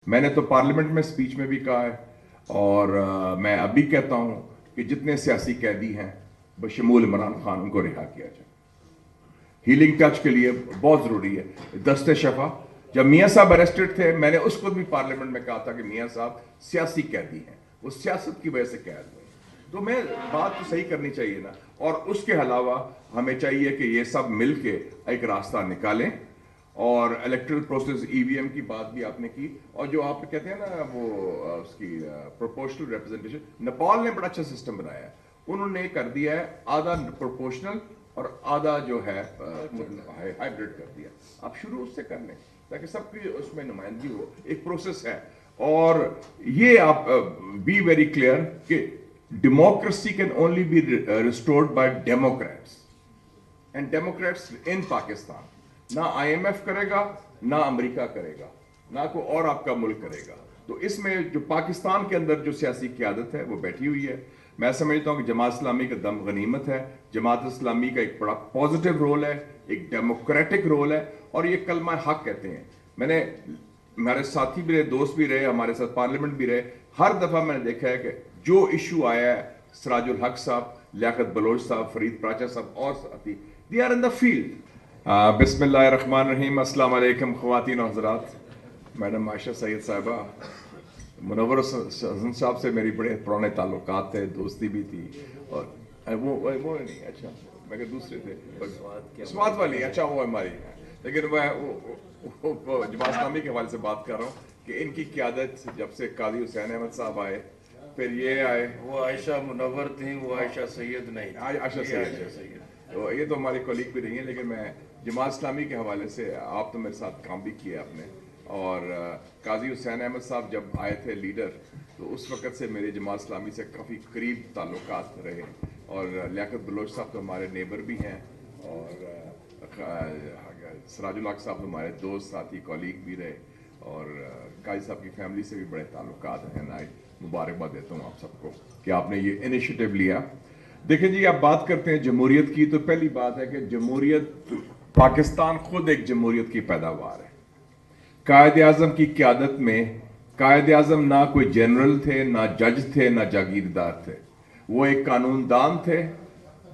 मैंने तो पार्लियामेंट में स्पीच में भी कहा है और मैं अभी कहता हूं कि जितने सियासी कैदी हैं बशमूल इमरान खान उनको रिहा किया जाए। हीलिंग टच के लिए बहुत जरूरी है। दस्ते शफा जब मियां साहब अरेस्टेड थे, मैंने उस वक्त भी पार्लियामेंट में कहा था कि मियां साहब सियासी कैदी हैं, वो सियासत की वजह से कैद हुए। तो मैं बात तो सही करनी चाहिए ना, और उसके अलावा हमें चाहिए कि ये सब मिलके एक रास्ता निकालें। और इलेक्ट्रल प्रोसेस ईवीएम की बात भी आपने की, और जो आप कहते हैं ना वो उसकी प्रोपोर्शनल रिप्रेजेंटेशन, नेपाल ने बड़ा अच्छा सिस्टम बनाया है। उन्होंने कर दिया है आधा प्रोपोर्शनल और आधा जो है हाइब्रिड कर दिया। आप शुरू उससे कर लें ताकि सबकी उसमें नुमाइंदगी हो, एक प्रोसेस है। और ये आप बी वेरी क्लियर कि democracy can only be restored by democrats and democrats in Pakistan. ना आईएमएफ करेगा, ना अमेरिका करेगा, ना कोई और आपका मुल्क करेगा। तो इसमें जो पाकिस्तान के अंदर जो सियासी क़यादत है वो बैठी हुई है। मैं समझता हूं कि जमात इस्लामी का दम गनीमत है। जमात इस्लामी का एक बड़ा पॉजिटिव रोल है, एक डेमोक्रेटिक रोल है, और ये कलमा हक कहते हैं। मैंने, हमारे साथी भी रहे, दोस्त भी रहे, हमारे साथ पार्लियामेंट भी रहे, हर दफा मैंने देखा है कि जो इशू आया है, सिराजुल हक साहब, लियाकत बलोच साहब, फरीद प्राचा साहब और साथी, they are in the field. बिस्मिल्लाहिर्रहमानिर्रहीम, अस्सलाम वालेकुम ख़वातीन और हज़रात। मैडम आयशा सैयद साहिबा, मुनव्वर हसन साहब से मेरी बड़े पुराने ताल्लुकात थे, दोस्ती भी थी। और वो नहीं, अच्छा मगर दूसरे थे स्वाद वाली, अच्छा वो हमारी, लेकिन मैं वो जमात इस्लामी के हवाले से बात कर रहा हूँ कि इनकी क़यादत जब से काजी हुसैन अहमद साहब आए, फिर ये आए, वो आयशा मुनव्वर थी, वो आयशा सैयद नहीं, आयशा सैयद। तो ये तो हमारे कलीग भी नहीं है, लेकिन मैं जमात इस्लामी के हवाले से, आप तो मेरे साथ काम भी किया आपने, और काजी हुसैन अहमद साहब जब आए थे लीडर, तो उस वक़्त से मेरे जमात इस्लामी से काफ़ी करीब ताल्लुकात रहे। और लियाकत बलोच साहब तो हमारे नेबर भी हैं, और सिराजुल हक साहब हमारे दोस्त, साथी, कॉलीग भी रहे, और काजी साहब की फैमिली से भी बड़े ताल्लुकात हैं। मैं मुबारकबाद देता हूँ आप सबको कि आपने ये इनिशिएटिव लिया। देखिए जी, आप बात करते हैं जमहूरियत की, तो पहली बात है कि जमहूरियत, पाकिस्तान खुद एक जमहूरियत की पैदावार है। कायद आज़म की क़यादत में, कायद आज़म ना कोई जनरल थे, ना जज थे, ना जागीरदार थे। वो एक कानूनदान थे,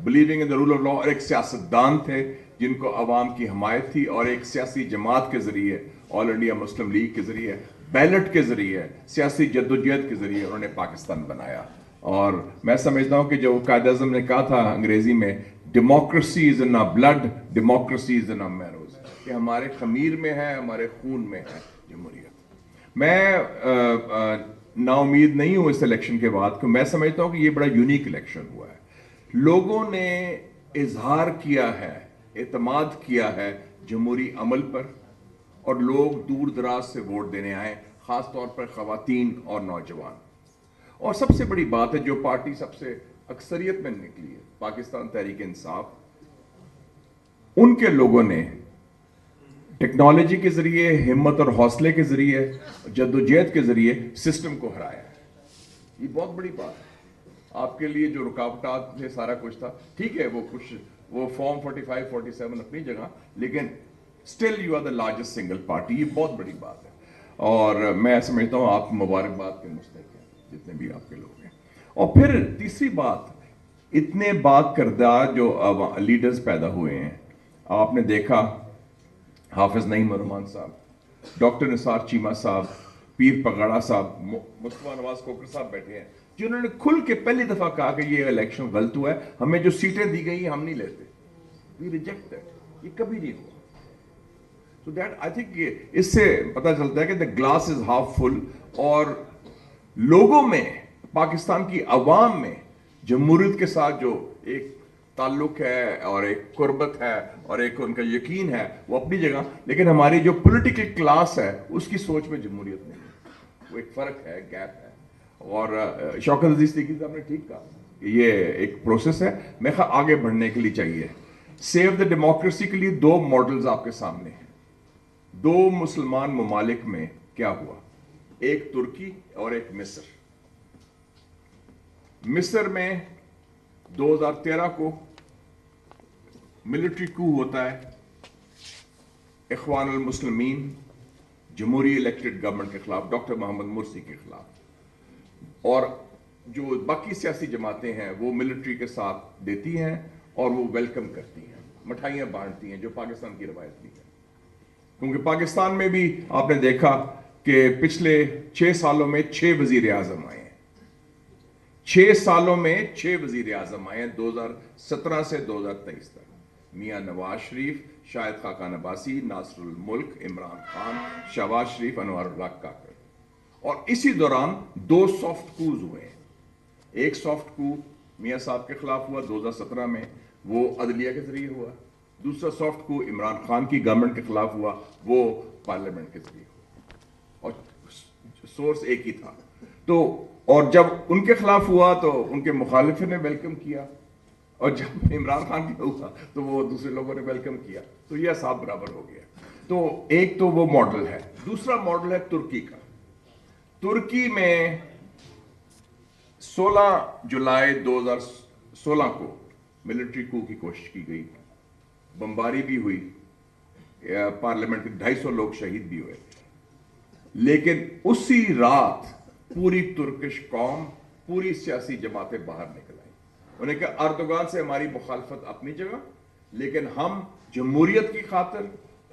believing in the rule of law, और एक सियासतदान थे जिनको अवाम की हमायत थी, और एक सियासी जमात के ज़रिए, ऑल इंडिया मुस्लिम लीग के ज़रिए, बैलेट के ज़रिए, सियासी जद्दोजहद के ज़रिए उन्होंने पाकिस्तान बनाया। और मैं समझता हूँ कि जो कायद आज़म ने कहा था अंग्रेज़ी में, democracy is in a blood, democracy is in a marrows, कि हमारे खमीर में है, हमारे खून में है जमहूरियत। मैं नाउमीद नहीं हूँ इस इलेक्शन के बाद, कि मैं समझता हूँ कि ये बड़ा यूनिक इलेक्शन हुआ है। लोगों ने इजहार किया है, एतमाद किया है जमहूरी अमल पर, और लोग दूर दराज से वोट देने आए, ख़ास तौर पर ख़वातीन और नौजवान। और सबसे बड़ी बात है, जो पार्टी सबसे अक्सरियत में निकली है, पाकिस्तान तहरीक इंसाफ, उनके लोगों ने टेक्नोलॉजी के जरिए, हिम्मत और हौसले के जरिए, जद्दोजहद के जरिए सिस्टम को हराया है। ये बहुत बड़ी बात है। आपके लिए जो रुकावटात थे, सारा कुछ था, ठीक है, वो कुछ, वो फॉर्म 45, 47 अपनी जगह, लेकिन still you are the largest single party. ये बहुत बड़ी बात है, और मैं समझता हूँ आप मुबारकबाद के मुस्तहिक हैं, जितने भी आपके लोग हैं। और फिर तीसरी बात, इतने बात करदार जो अब लीडर्स पैदा हुए हैं, आपने देखा हाफिज नईम रहमान साहब, डॉक्टर निसार चीमा साहब, पीर पगाड़ा साहब, मुस्तफा नवाज कोकर साहब बैठे हैं, जिन्होंने खुल के पहली दफा कहा कि ये इलेक्शन गलत हुआ है, हमें जो सीटें दी गई हम नहीं लेते, वी रिजेक्ट दैट। ये कभी नहीं हुआ। तो दैट आई थिंक इससे पता चलता है कि the glass is half full, और लोगों में, पाकिस्तान की अवाम में जमहूरियत के साथ जो एक ताल्लुक है, और एक कुर्बत है, और एक उनका यकीन है, वो अपनी जगह, लेकिन हमारी जो पॉलिटिकल क्लास है उसकी सोच में जमहूरियत नहीं है। वो एक फर्क है, गैप है। और शौकत अजीज सिद्दीकी साहब ने ठीक कहा, ये एक प्रोसेस है, मैं आगे बढ़ने के लिए चाहिए। सेव द डेमोक्रेसी के लिए दो मॉडल्स आपके सामने हैं। दो मुसलमान ममालिक में क्या हुआ, एक तुर्की और एक मिस्र। मिस्र में 2013 को मिलिट्री कू होता है, इख्वानुल मुस्लिमीन जमहूरी इलेक्टेड गवर्नमेंट के खिलाफ, डॉक्टर मोहम्मद मुर्सी के खिलाफ। और जो बाकी सियासी जमातें हैं वो मिलिट्री के साथ देती हैं और वो वेलकम करती हैं, मिठाइयाँ बांटती हैं, जो पाकिस्तान की रवायत भी है। क्योंकि पाकिस्तान में भी आपने देखा कि पिछले 6 सालों में 6 वजीर आजम आए हैं, 6 सालों में 6 वजीर आजम आए हैं, 2017 से 2023 तक। मियाँ नवाज शरीफ, शाहिद खाकान अब्बासी, नासरुल मुल्क, इमरान खान, शहबाज शरीफ, अनवारुल्लाह काकर। और इसी दौरान 2 सॉफ्ट कूज हुए हैं। एक सॉफ्ट कू मियाँ साहब के खिलाफ हुआ 2017 में, वो अदलिया के जरिए हुआ। दूसरा सॉफ्ट कू इमरान खान की गवर्नमेंट के खिलाफ हुआ, वो पार्लियामेंट के जरिए हुआ, और सोर्स एक ही था। तो और जब उनके खिलाफ हुआ तो उनके मुखालिफों ने वेलकम किया, और जब इमरान खान का हुआ तो वो दूसरे लोगों ने वेलकम किया। तो यह साथ बराबर हो गया। तो एक तो वो मॉडल है। दूसरा मॉडल है तुर्की का। तुर्की में 16 जुलाई 2016 को मिलिट्री कू की कोशिश की गई, बमबारी भी हुई, पार्लियामेंट के 250 लोग शहीद भी हुए। लेकिन उसी रात पूरी तुर्किश कौम, पूरी सियासी जमातें बाहर निकल आई। उन्हें कहा अर्दोगान से हमारी मुखालफत अपनी जगह, लेकिन हम जमहूरियत की खातिर,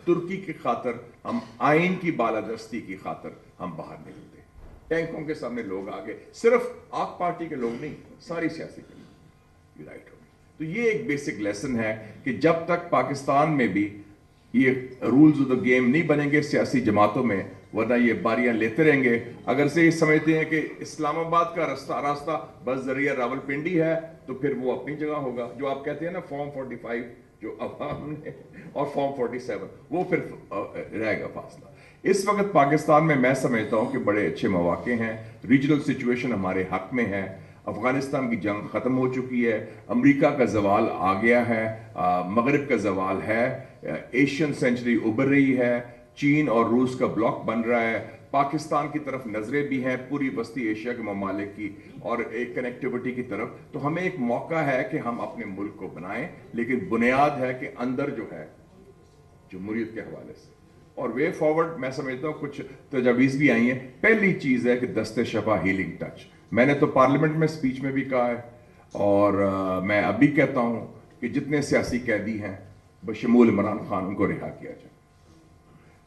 तुर्की की खातिर, हम आइन की बालादस्ती की खातिर हम बाहर निकलते। टैंकों के सामने लोग आ गए, सिर्फ आक पार्टी के लोग नहीं, सारी सियासी के लोग यूनाइट हो गए। तो ये एक बेसिक लेसन है कि जब तक पाकिस्तान में भी ये रूल्स ऑफ द गेम नहीं बनेंगे सियासी जमातों में, वरना ये बारियां लेते रहेंगे। अगर से ये समझते हैं कि इस्लामाबाद का रास्ता बस जरिया रावलपिंडी है, तो फिर वो अपनी जगह होगा। जो आप कहते हैं ना फॉर्म 45 जो अवाम ने, और फॉर्म 47, वो फिर रहेगा फासला। इस वक्त पाकिस्तान में मैं समझता हूं कि बड़े अच्छे मौके हैं, रीजनल सिचुएशन हमारे हक में है। अफगानिस्तान की जंग खत्म हो चुकी है, अमेरिका का जवाल आ गया है, मगरिब का जवाल है, एशियन सेंचुरी उभर रही है, चीन और रूस का ब्लॉक बन रहा है, पाकिस्तान की तरफ नजरें भी हैं, पूरी वस्ती एशिया के ममालिक की, और एक कनेक्टिविटी की तरफ। तो हमें एक मौका है कि हम अपने मुल्क को बनाएं, लेकिन बुनियाद है कि अंदर जो है जमहूरियत के हवाले से। और वे फॉरवर्ड मैं समझता हूँ कुछ तजावीज़ भी आई हैं। पहली चीज़ है कि दस्ते शफा हीलिंग टच। मैंने तो पार्लियामेंट में स्पीच में भी कहा है, और मैं अभी कहता हूँ कि जितने सियासी कैदी हैं बशमूल इमरान खान, उनको रिहा किया जाए।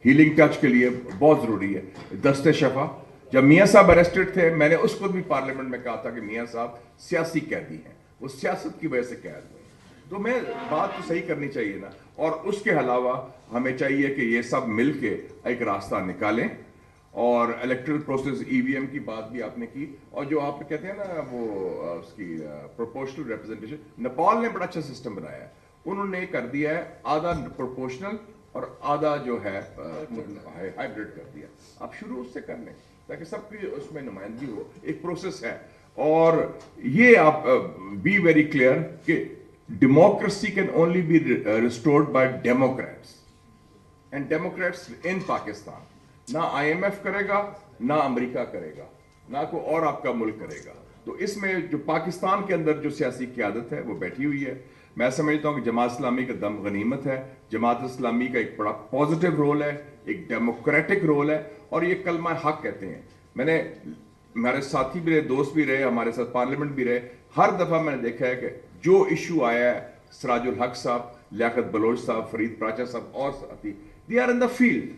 हीलिंग टच के लिए बहुत ज़रूरी है दस्ते शफा। जब मियाँ साहब अरेस्टेड थे, मैंने उसको भी पार्लियामेंट में कहा था कि मियाँ साहब सियासी कैदी हैं, वो सियासत की वजह से कैद हुए। तो मैं बात तो सही करनी चाहिए ना। और उसके अलावा हमें चाहिए कि ये सब मिल के एक रास्ता निकालें। और इलेक्ट्रल प्रोसेस, ईवीएम की बात भी आपने की, और जो आप कहते हैं ना वो उसकी प्रोपोर्शनल रिप्रेजेंटेशन, नेपाल ने बड़ा अच्छा सिस्टम बनाया है। उन्होंने कर दिया है आधा प्रोपोर्शनल और आधा जो है हाइब्रिड कर दिया। आप शुरू उससे कर लें ताकि सबकी उसमें नुमाइंदगी हो, एक प्रोसेस है। और ये आप बी वेरी क्लियर कि democracy can only be restored by democrats, and democrats in Pakistan. ना आईएमएफ करेगा, ना अमेरिका करेगा, ना कोई और आपका मुल्क करेगा। तो इसमें जो पाकिस्तान के अंदर जो सियासी क़यादत है वो बैठी हुई है। मैं समझता हूँ कि जमात इस्लामी का दम गनीमत है। जमात इस्लामी का एक बड़ा पॉजिटिव रोल है, एक डेमोक्रेटिक रोल है, और ये कलमा हक कहते हैं। मैंने, हमारे साथी भी रहे, दोस्त भी रहे, हमारे साथ पार्लियामेंट भी रहे, हर दफ़ा मैंने देखा है कि जो इशू आया है, सिराजुल हक साहब, लियाकत बलोच साहब, फरीद प्राचा साहब और साथी, they are in the field.